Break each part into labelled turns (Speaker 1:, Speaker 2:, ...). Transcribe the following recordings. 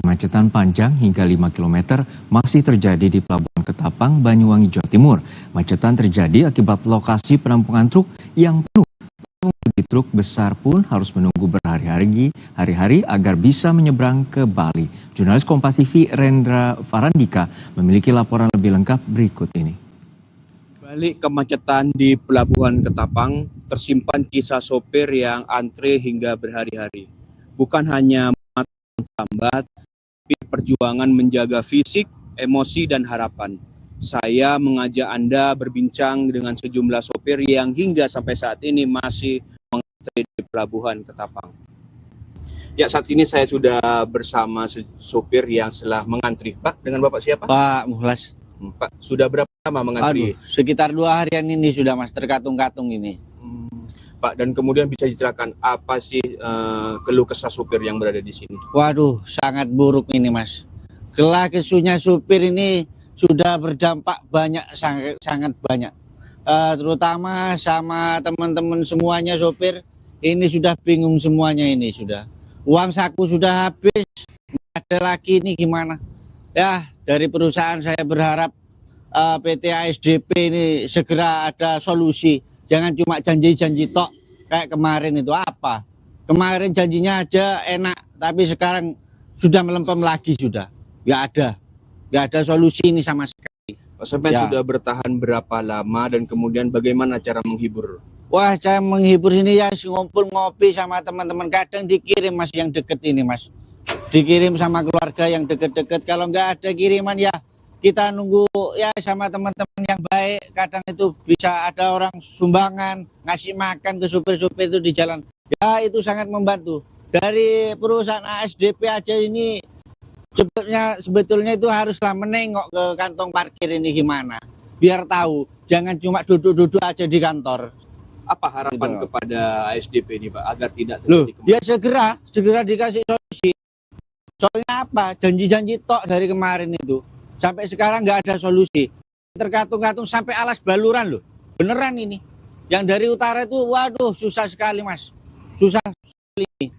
Speaker 1: Kemacetan panjang hingga 5 km masih terjadi di Pelabuhan Ketapang, Banyuwangi, Jawa Timur. Macetan terjadi akibat lokasi penampungan truk yang penuh. Pengemudi truk besar pun harus menunggu berhari-hari agar bisa menyeberang ke Bali. Jurnalis Kompas TV Rendra Farandika memiliki laporan lebih lengkap berikut ini.
Speaker 2: Balik kemacetan di Pelabuhan Ketapang, tersimpan kisah sopir yang antre hingga berhari-hari. Bukan hanya lambat, tapi perjuangan menjaga fisik, emosi, dan harapan. Saya mengajak Anda berbincang dengan sejumlah sopir yang hingga sampai saat ini masih mengantre di Pelabuhan Ketapang. Ya, saat ini saya sudah bersama sopir yang telah mengantri. Pak, dengan Bapak siapa?
Speaker 3: Pak Muhlas.
Speaker 2: Pak, sudah berapa lama mengantri?
Speaker 3: Sekitar 2 harian ini sudah Mas, terkatung-katung ini.
Speaker 2: Pak, dan kemudian bisa diceritakan apa sih keluh kesah supir yang berada di sini?
Speaker 3: Waduh, sangat buruk ini Mas. Keluh kesahnya supir ini sudah berdampak banyak, sangat banyak. Terutama sama teman-teman semuanya sopir, ini sudah bingung semuanya ini sudah. Uang saku sudah habis, nggak ada lagi ini gimana? Ya, dari perusahaan saya berharap PT ASDP ini segera ada solusi. Jangan cuma janji-janji tok kayak kemarin itu apa. Kemarin janjinya aja enak, tapi sekarang sudah melempem lagi sudah. Nggak ada solusi ini sama sekali.
Speaker 2: Pak Sampean sudah bertahan berapa lama dan kemudian bagaimana cara menghibur?
Speaker 3: Wah, saya menghibur ini ya ngumpul ngopi sama teman-teman. Kadang dikirim Mas yang deket ini Mas. Dikirim sama keluarga yang deket-deket. Kalau nggak ada kiriman ya kita nunggu ya sama teman-teman yang baik. Kadang itu bisa ada orang sumbangan, ngasih makan ke supir-supir itu di jalan. Ya itu sangat membantu. Dari perusahaan ASDP aja ini sebetulnya itu haruslah menengok ke kantong parkir ini gimana. Biar tahu, jangan cuma duduk-duduk aja di kantor.
Speaker 2: Apa harapan gitu kepada ASDP ini Pak agar tidak
Speaker 3: terjadi kemarin? Ya segera dikasih solusi. Soalnya apa? Janji-janji tok dari kemarin itu. Sampai sekarang nggak ada solusi. Terkatung-katung sampai alas baluran loh. Beneran ini. Yang dari utara itu, waduh susah sekali Mas. Susah sekali.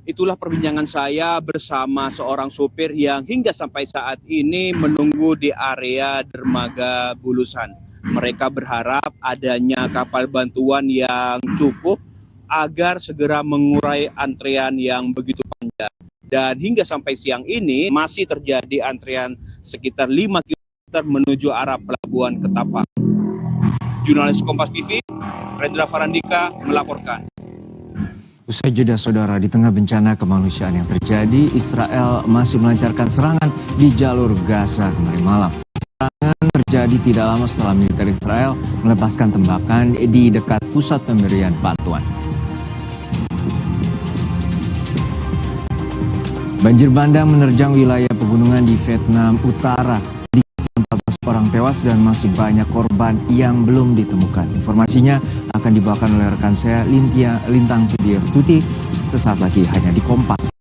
Speaker 2: Itulah perbincangan saya bersama seorang sopir yang hingga sampai saat ini menunggu di area dermaga Bulusan. Mereka berharap adanya kapal bantuan yang cukup agar segera mengurai antrean yang begitu panjang. Dan hingga sampai siang ini masih terjadi antrean sekitar 5 km menuju arah Pelabuhan Ketapang. Jurnalis Kompas TV, Rendra Farandika melaporkan.
Speaker 1: Usai jeda saudara, di tengah bencana kemanusiaan yang terjadi, Israel masih melancarkan serangan di jalur Gaza kemarin malam. Serangan terjadi tidak lama setelah militer Israel melepaskan tembakan di dekat pusat pemberian bantuan. Banjir bandang menerjang wilayah pegunungan di Vietnam Utara. Sedikitnya 14 orang tewas dan masih banyak korban yang belum ditemukan. Informasinya akan dibawakan oleh rekan saya Lintang Pudiastuti sesaat lagi hanya di Kompas.